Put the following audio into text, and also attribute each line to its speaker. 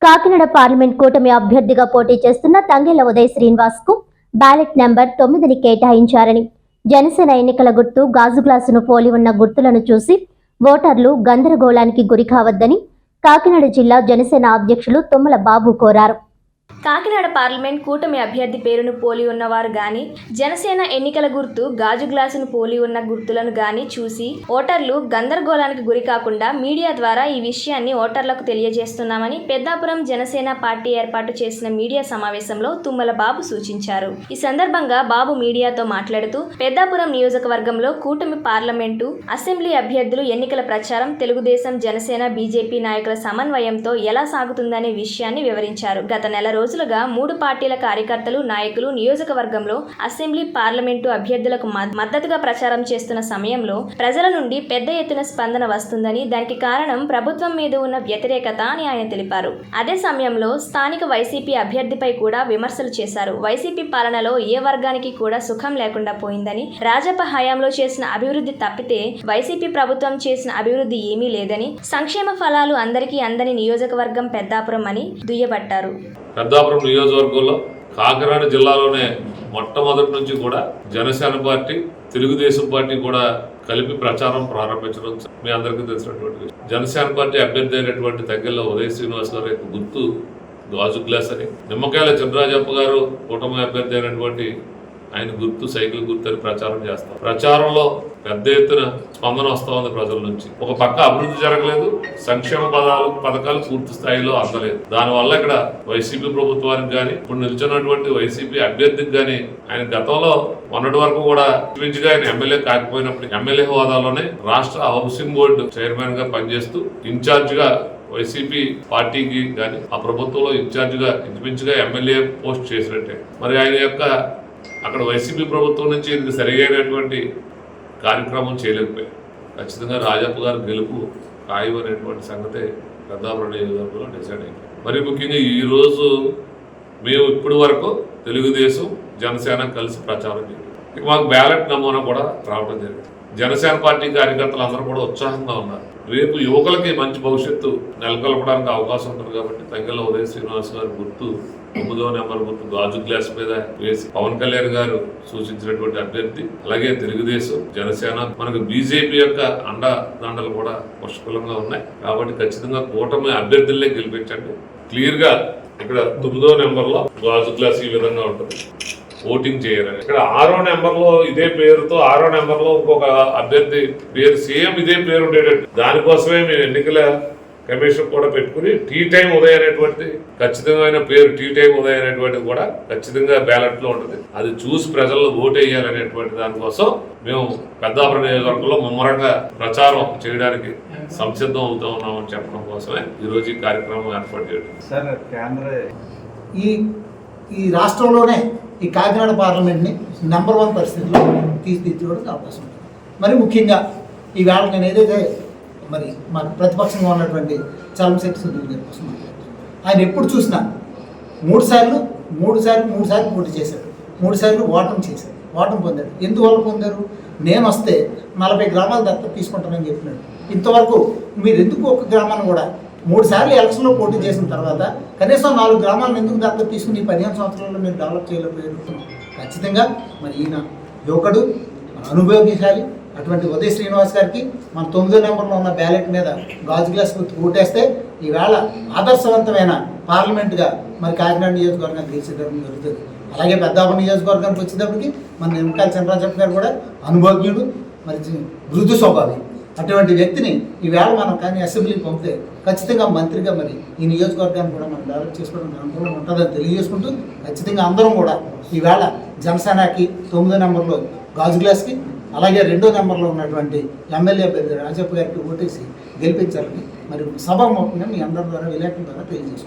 Speaker 1: Kakinada parliament కూటమి అభ్యర్థిగా పోటీ చేస్తున్న తంగెళ్ల ఉదయ్ శ్రీనివాస్ కు బ్యాలెట్ నెంబర్ 9ని కేటాయించారని, జనసేన ఎన్నికల గుర్తు గాజు గ్లాసును పోలి ఉన్న గుర్తులను చూసి ఓటర్లు గందరగోళానికి గురి కావద్దని కాకినాడ జిల్లా జనసేన అధ్యక్షులు తుమ్మల బాబు కోరారు.
Speaker 2: కాకినాడ పార్లమెంట్ కూటమి అభ్యర్థి పేరును పోలి ఉన్నవారు గాని, జనసేన ఎన్నికల గుర్తు గాజు గ్లాసును పోలి ఉన్న గుర్తులను గాని చూసి ఓటర్లు గందరగోళానికి గురి కాకుండా మీడియా ద్వారా ఈ విషయాన్ని ఓటర్లకు తెలియజేస్తున్నామని పెద్దాపురం జనసేన పార్టీ ఏర్పాటు చేసిన మీడియా సమావేశంలో తుమ్మల బాబు సూచించారు. ఈ సందర్భంగా బాబు మీడియాతో మాట్లాడుతూ పెద్దాపురం నియోజకవర్గంలో కూటమి పార్లమెంటు, అసెంబ్లీ అభ్యర్థులు ఎన్నికల ప్రచారం తెలుగుదేశం, జనసేన, బీజేపీ నాయకుల సమన్వయంతో ఎలా సాగుతుందనే విషయాన్ని వివరించారు. గత నెల రోజులుగా 3 పార్టీల కార్యకర్తలు, నాయకులు నియోజకవర్గంలో అసెంబ్లీ, పార్లమెంటు అభ్యర్థులకు మద్దతుగా ప్రచారం చేస్తున్న సమయంలో ప్రజల నుండి పెద్ద ఎత్తున స్పందన వస్తుందని, దానికి కారణం ప్రభుత్వం మీద ఉన్న వ్యతిరేకత అని ఆయన తెలిపారు. అదే సమయంలో స్థానిక వైసీపీ అభ్యర్థిపై కూడా విమర్శలు చేశారు. వైసీపీ పాలనలో ఏ వర్గానికి కూడా సుఖం లేకుండా పోయిందని, రాజప్ప హయాంలో చేసిన అభివృద్ధి తప్పితే వైసీపీ ప్రభుత్వం చేసిన అభివృద్ధి ఏమీ లేదని, సంక్షేమ ఫలాలు అందరికీ అందని నియోజకవర్గం పెద్దాపురం అని దుయ్యబట్టారు.
Speaker 3: పెద్దాపురం నియోజకవర్గంలో కాకినాడ జిల్లాలోనే మొట్టమొదటి నుంచి కూడా జనసేన పార్టీ, తెలుగుదేశం పార్టీ కూడా కలిపి ప్రచారం ప్రారంభించడం మీ అందరికీ తెలిసినటువంటి. జనసేన పార్టీ అభ్యర్థి అయినటువంటి తంగెళ్ల ఉదయ్ శ్రీనివాస్ గారి యొక్క గుర్తు గాజు గ్లాస్ అని, నిమ్మకాయల చినరాజప్ప గారు కూటమి అభ్యర్థి అయినటువంటి ఆయన గుర్తు సైకిల్ గుర్తు అని ప్రచారం చేస్తారు. ప్రచారంలో పెద్ద ఎత్తున స్పందన వస్తూ ఉంది ప్రజల నుంచి. ఒక పక్క అభివృద్ధి జరగలేదు, సంక్షేమ పథకాలు పూర్తి స్థాయిలో అందలేదు. దానివల్ల ఇక్కడ వైసీపీ ప్రభుత్వానికి కానీ, ఇప్పుడు నిల్చున్నటువంటి వైసీపీ అభ్యర్థికి కానీ, ఆయన గతంలో మొన్నటి వరకు కూడా ఇంచుమించుగా ఆయన ఎమ్మెల్యే కాకపోయినప్పుడు ఎమ్మెల్యే హోదాలోనే రాష్ట్ర హౌసింగ్ బోర్డు చైర్మన్ గా పనిచేస్తూ ఇన్ఛార్జ్ గా వైసీపీ పార్టీకి కానీ ఆ ప్రభుత్వంలో ఇన్ఛార్జ్ గా ఇంచుమించుగా ఎమ్మెల్యే పోస్ట్ చేసినట్టే. మరి ఆయన యొక్క అక్కడ వైసీపీ ప్రభుత్వం నుంచి ఇది సరిగైనటువంటి కార్యక్రమం చేయలేకపోయారు. ఖచ్చితంగా రాజప్ప గారు గెలుపు ఖాయం అనేటువంటి సంగతే పెద్దాపురం నియోజకవర్గంలో డిసైడ్ అయింది. మరి ముఖ్యంగా ఈరోజు మేము ఇప్పటి వరకు తెలుగుదేశం, జనసేన కలిసి ప్రచారం చేయాలి. మాకు బ్యాలెట్ నమూనా కూడా రావడం జరిగింది. జనసేన పార్టీ కార్యకర్తలు అందరూ కూడా ఉత్సాహంగా ఉన్నారు. రేపు యువకులకి మంచి భవిష్యత్తు నెలకొల్పడానికి అవకాశం ఉంటుంది కాబట్టి తంగెళ్ల ఉదయ్ శ్రీనివాస్ గారు గుర్తు 9వ నెంబర్ గుర్తు గాజు గ్లాస్ మీద వేసి పవన్ కళ్యాణ్ గారు సూచించినటువంటి అభ్యర్థి, అలాగే తెలుగుదేశం, జనసేన, మనకు బీజేపీ యొక్క అండదండలు కూడా పుష్కలంగా ఉన్నాయి. కాబట్టి ఖచ్చితంగా కూటమి అభ్యర్థులనే గెలిపించండి. క్లియర్ గా ఇక్కడ 9వ నెంబర్ లో గాజు గ్లాస్ ఈ విధంగా ఉంటుంది. ఓటింగ్ చేయాలని ఇక్కడ 6వ నెంబర్ లో ఇదే పేరుతో 6వ నెంబర్ లో ఇంకొక అభ్యర్థి పేరు సేమ్ ఇదే పేరు ఉండేటట్టు దానికోసమే మేము ఎన్నికల కమిషన్ కూడా పెట్టుకుని టీ టైం ఉదయ్ అనేటువంటి ఖచ్చితమైన పేరు, టీ టైం ఉదయ్ అనేటువంటిది కూడా ఖచ్చితంగా బ్యాలెట్ లో ఉంటుంది. అది చూసి ప్రజల్లో ఓటు వేయాలనేటువంటి దానికోసం మేము పెద్దాపురం నియోజకవర్గంలో ముమ్మరంగా ప్రచారం చేయడానికి సంసిద్ధం అవుతా ఉన్నామని చెప్పడం కోసమే ఈరోజు ఈ కార్యక్రమం ఏర్పాటు చేయడం.
Speaker 4: ఈ రాష్ట్రంలోనే ఈ కాకినాడ పార్లమెంట్ని నెంబర్ 1 పరిస్థితిలో తీర్చిదిద్దడానికి అవకాశం ఉంటుంది. మరి ముఖ్యంగా ఈవేళ నేను ఏదైతే మరి మన ప్రతిపక్షంగా ఉన్నటువంటి చలంశెట్టి సునీల్ గారి కోసం ఆయన ఎప్పుడు చూసినా 3 సార్లు పోటీ చేశాడు, 3 సార్లు ఓటమి పొందాడు. ఎందువల్ల పొందారు? నేను వస్తే 40 గ్రామాలు దత్తత తీసుకుంటానని చెప్పినాడు. ఇంతవరకు మీరు ఎందుకు ఒక గ్రామాన్ని కూడా 3 సార్లు ఎలక్షన్లో పోటీ చేసిన తర్వాత కనీసం 4 గ్రామాలను ఎందుకు దత్తత తీసుకుని 15 సంవత్సరాల్లో మీరు డెవలప్ చేయలేకపోయారు? ఖచ్చితంగా మరి ఈయన యువకుడు, అనుభవశాలి అటువంటి ఉదయ్ శ్రీనివాస్ గారికి మన 9వ నెంబర్లో ఉన్న బ్యాలెట్ మీద గాజు గ్లాస్ ఓటేస్తే ఈవేళ ఆదర్శవంతమైన పార్లమెంట్గా మరి కాకినాడ నియోజకవర్గానికి గెలిచేటప్పుడు జరుగుతుంది. అలాగే పెద్దాపురం నియోజకవర్గానికి వచ్చేటప్పటికి మన నిమ్మకాయల చినరాజప్ప గారు కూడా అనుభవజ్ఞుడు, మరి మృదు స్వభావి. అటువంటి వ్యక్తిని ఈవేళ మనం కానీ అసెంబ్లీకి పంపితే ఖచ్చితంగా మంత్రిగా మరి ఈ నియోజకవర్గాన్ని కూడా మనం డెవలప్ చేసుకోవడానికి అనుకూలంగా ఉంటుందని తెలియజేసుకుంటూ ఖచ్చితంగా అందరం కూడా ఈవేళ జనసేనకి 9వ నెంబర్లో గాజు గ్లాస్కి, అలాగే 2వ నెంబర్లో ఉన్నటువంటి ఎమ్మెల్యే అభ్యర్థి రాజప్ప గారికి ఓటేసి గెలిపించాలని మరి సభాముఖంగా మీ అందరి ద్వారా విలేకరుల ద్వారా తెలియజేసుకుంటాం.